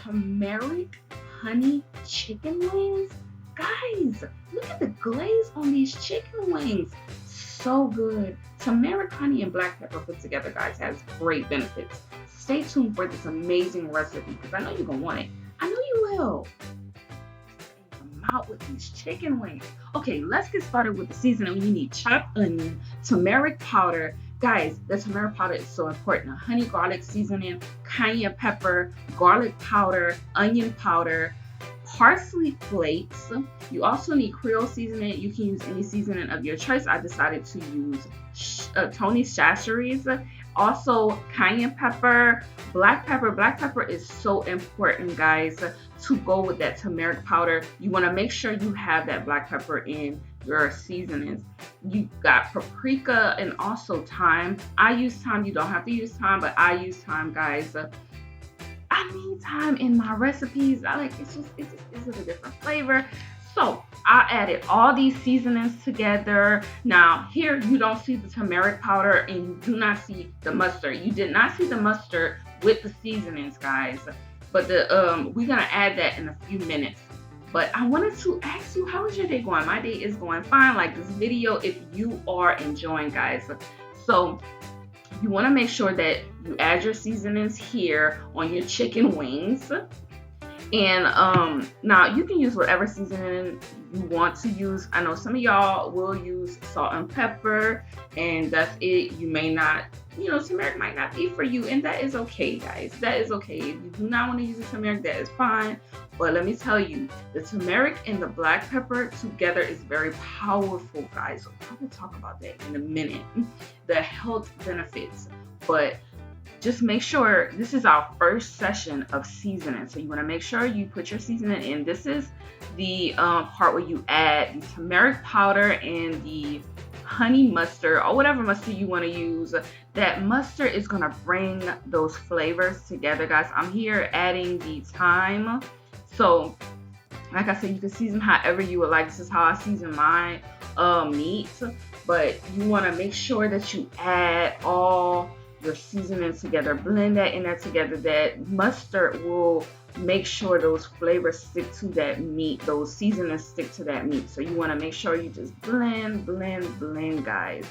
turmeric honey chicken wings. Guys, look at the glaze on these chicken wings. So good. Turmeric, honey, and black pepper put together, guys, has great benefits. Stay tuned for this amazing recipe because I know you're going to want it. I know you will. Come out with these chicken wings. Okay, let's get started with the seasoning. You need chopped onion, turmeric powder. Guys, the turmeric powder is so important. Honey garlic seasoning, cayenne pepper, garlic powder, onion powder, parsley flakes. You also need Creole seasoning. You can use any seasoning of your choice. I decided to use Tony's Chachere's. Also, cayenne pepper, black pepper. Black pepper is so important, guys, to go with that turmeric powder. You want to make sure you have that black pepper in your seasonings. You got paprika and also thyme. I use thyme. You don't have to use thyme, but I use thyme, guys. I need thyme in my recipes. I like it's just a different flavor. So I added all these seasonings together. Now here you don't see the turmeric powder and you do not see the mustard. You did not see the mustard with the seasonings, guys. But we're gonna add that in a few minutes. But I wanted to ask you, how is your day going? My day is going fine. Like this video if you are enjoying, guys. So you want to make sure that you add your seasonings here on your chicken wings. And now you can use whatever seasoning you want to use. I know some of y'all will use salt and pepper, and that's it. You may not, turmeric might not be for you, and that is okay, guys. That is okay. If you do not want to use the turmeric, that is fine. But let me tell you, the turmeric and the black pepper together is very powerful, guys. So I will talk about that in a minute. The health benefits, but just make sure this is our first session of seasoning. So you want to make sure you put your seasoning in. This is the part where you add the turmeric powder and the honey mustard or whatever mustard you want to use. That mustard is going to bring those flavors together, guys. I'm here adding the thyme. So like I said, you can season however you would like. This is how I season my meat. But you want to make sure that you add all your seasonings together, blend that in there together. That mustard will make sure those flavors stick to that meat, those seasonings stick to that meat. So you want to make sure you just blend, guys.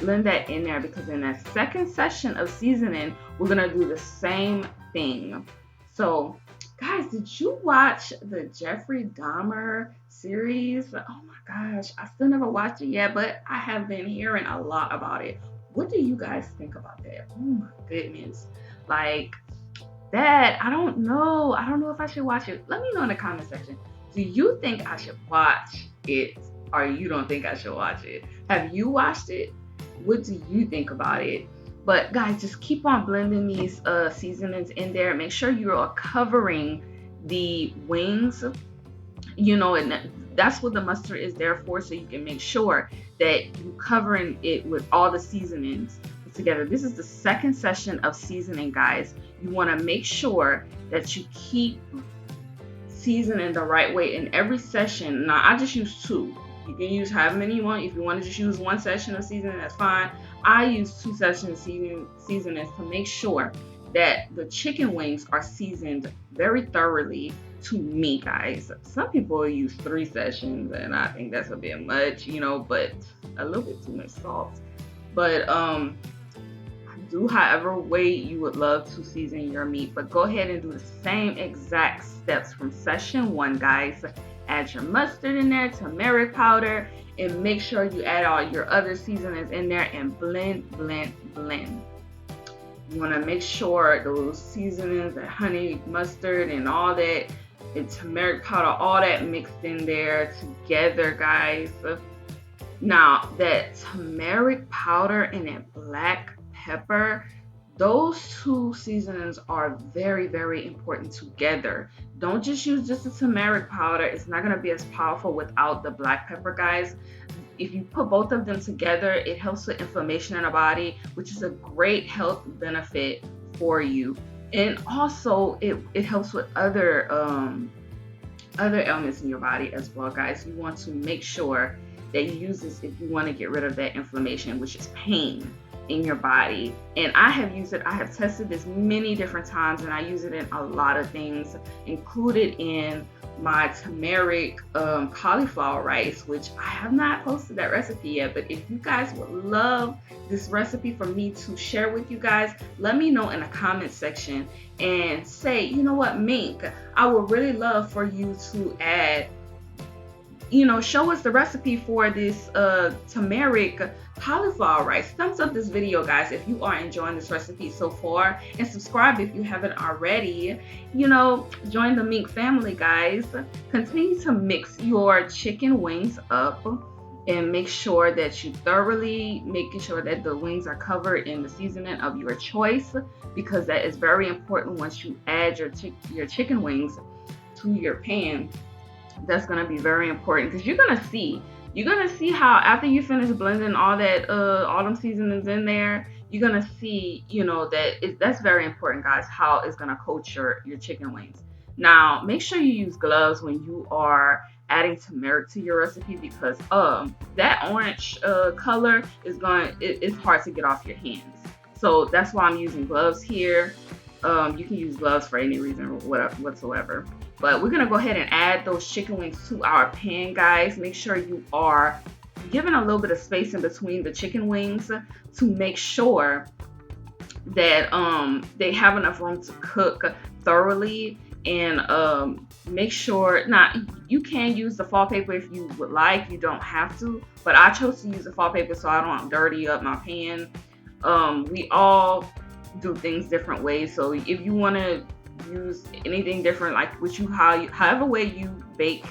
Blend that in there because in that second session of seasoning, we're gonna do the same thing. So guys, did you watch the Jeffrey Dahmer series? Oh my gosh, I still never watched it yet, but I have been hearing a lot about it. What do you guys think about that? Oh my goodness. Like that, I don't know. I don't know if I should watch it. Let me know in the comment section. Do you think I should watch it or you don't think I should watch it? Have you watched it? What do you think about it? But guys, just keep on blending these seasonings in there. Make sure you are covering the wings, and that's what the mustard is there for, so you can make sure that you're covering it with all the seasonings together. This is the second session of seasoning, guys. You want to make sure that you keep seasoning the right way in every session. Now, I just use 2. You can use however many you want. If you want to just use 1 session of seasoning, that's fine. I use 2 sessions of seasonings to make sure that the chicken wings are seasoned very thoroughly to me, guys. Some people use 3 sessions, and I think that's a bit much, but a little bit too much salt. But do however way you would love to season your meat, but go ahead and do the same exact steps from session 1, guys. Add your mustard in there, turmeric powder, and make sure you add all your other seasonings in there and blend. You want to make sure those seasonings, the honey, mustard, and all that, and turmeric powder, all that mixed in there together, guys. Now, that turmeric powder and that black pepper, those 2 seasonings are very, very important together. Don't just use just the turmeric powder. It's not going to be as powerful without the black pepper, guys. If you put both of them together, it helps with inflammation in the body, which is a great health benefit for you. And also, it helps with other ailments in your body as well, guys. You want to make sure that you use this if you want to get rid of that inflammation, which is pain. in your body. And I have used it, I have tested this many different times, and I use it in a lot of things, included in my turmeric cauliflower rice, which I have not posted that recipe yet. But if you guys would love this recipe for me to share with you guys, let me know in the comment section and say, you know what, Mink, I would really love for you to add, you know, show us the recipe for this turmeric cauliflower rice. Thumbs up this video, guys, if you are enjoying this recipe so far, and subscribe if you haven't already. You know, join the Mink family, guys. Continue to mix your chicken wings up and make sure that you thoroughly making sure that the wings are covered in the seasoning of your choice, because that is very important. Once you add your chicken wings to your pan, that's going to be very important, because you're going to see how after you finish blending all that all them seasonings in there, you're going to see, you know, that that's very important, guys, how it's going to coat your chicken wings. Now make sure you use gloves when you are adding turmeric to your recipe, because that orange color is it's hard to get off your hands. So that's why I'm using gloves here. You can use gloves for any reason whatsoever. But we're going to go ahead and add those chicken wings to our pan, guys. Make sure you are giving a little bit of space in between the chicken wings to make sure that they have enough room to cook thoroughly. And make sure, you can use the foil paper if you would like. You don't have to. But I chose to use the foil paper so I don't dirty up my pan. We all do things different ways. So if you want to use anything different, like however way you bake,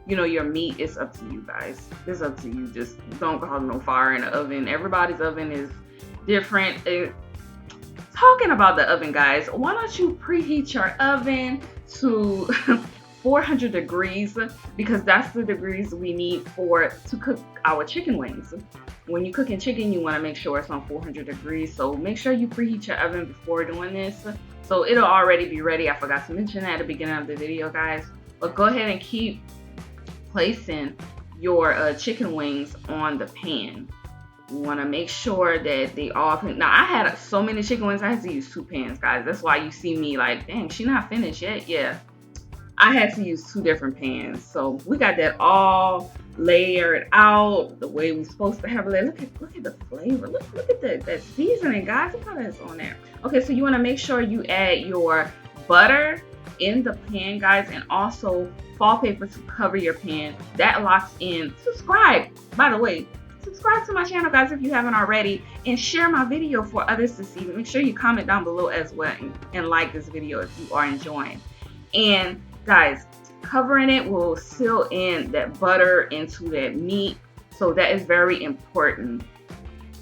you know, your meat, it's up to you, guys. It's up to you. Just don't cause no fire in the oven. Everybody's oven is different. Talking about the oven, guys, why don't you preheat your oven to 400 degrees, because that's the degrees we need to cook our chicken wings. When you're cooking chicken, you want to make sure it's on 400 degrees. So make sure you preheat your oven before doing this, so it'll already be ready. I forgot to mention that at the beginning of the video, guys. But go ahead and keep placing your chicken wings on the pan. You want to make sure that they all. Now I had so many chicken wings, I had to use 2 pans, guys. That's why you see me like, dang, she not finished yet. Yeah, I had to use 2 different pans. So we got that all layered out the way we're supposed to have it. Look at the flavor. Look at that seasoning, guys. Look how that's on there. Okay, so you want to make sure you add your butter in the pan, guys, and also foil paper to cover your pan. That locks in. Subscribe, by the way. Subscribe to my channel, guys, if you haven't already, and share my video for others to see. Make sure you comment down below as well, and like this video if you are enjoying. And guys, covering it will seal in that butter into that meat, so that is very important.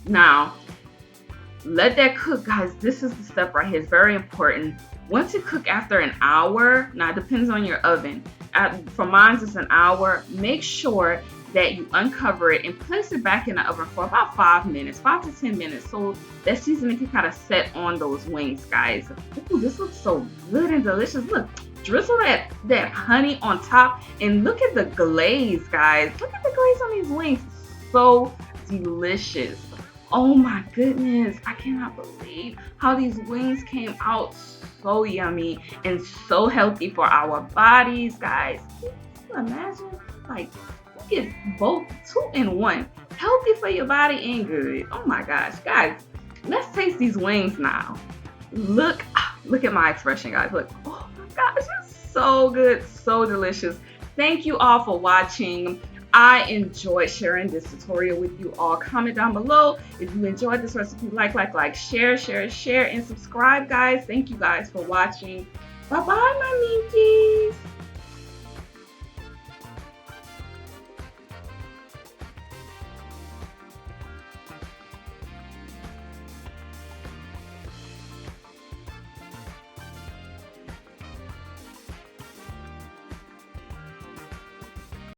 Now let that cook, guys. This is the step right here. It's very important. Once it cook after an hour, now it depends on your oven. For mine, it's an hour. Make sure that you uncover it and place it back in the oven for about 5 minutes, 5 to 10 minutes, so that seasoning can kind of set on those wings, guys. Ooh, this looks so good and delicious. Look, drizzle that honey on top, and look at the glaze, guys. Look at the glaze on these wings. So delicious. Oh my goodness, I cannot believe how these wings came out so yummy and so healthy for our bodies, guys. Can you imagine? Like, you get both 2 in 1. Healthy for your body and good. Oh my gosh, guys. Let's taste these wings now. Look at my expression, guys. Look. Oh my gosh, it's so good, so delicious. Thank you all for watching. I enjoyed sharing this tutorial with you all. Comment down below if you enjoyed this recipe. Like, share, and subscribe, guys. Thank you guys for watching. Bye-bye, my minkies.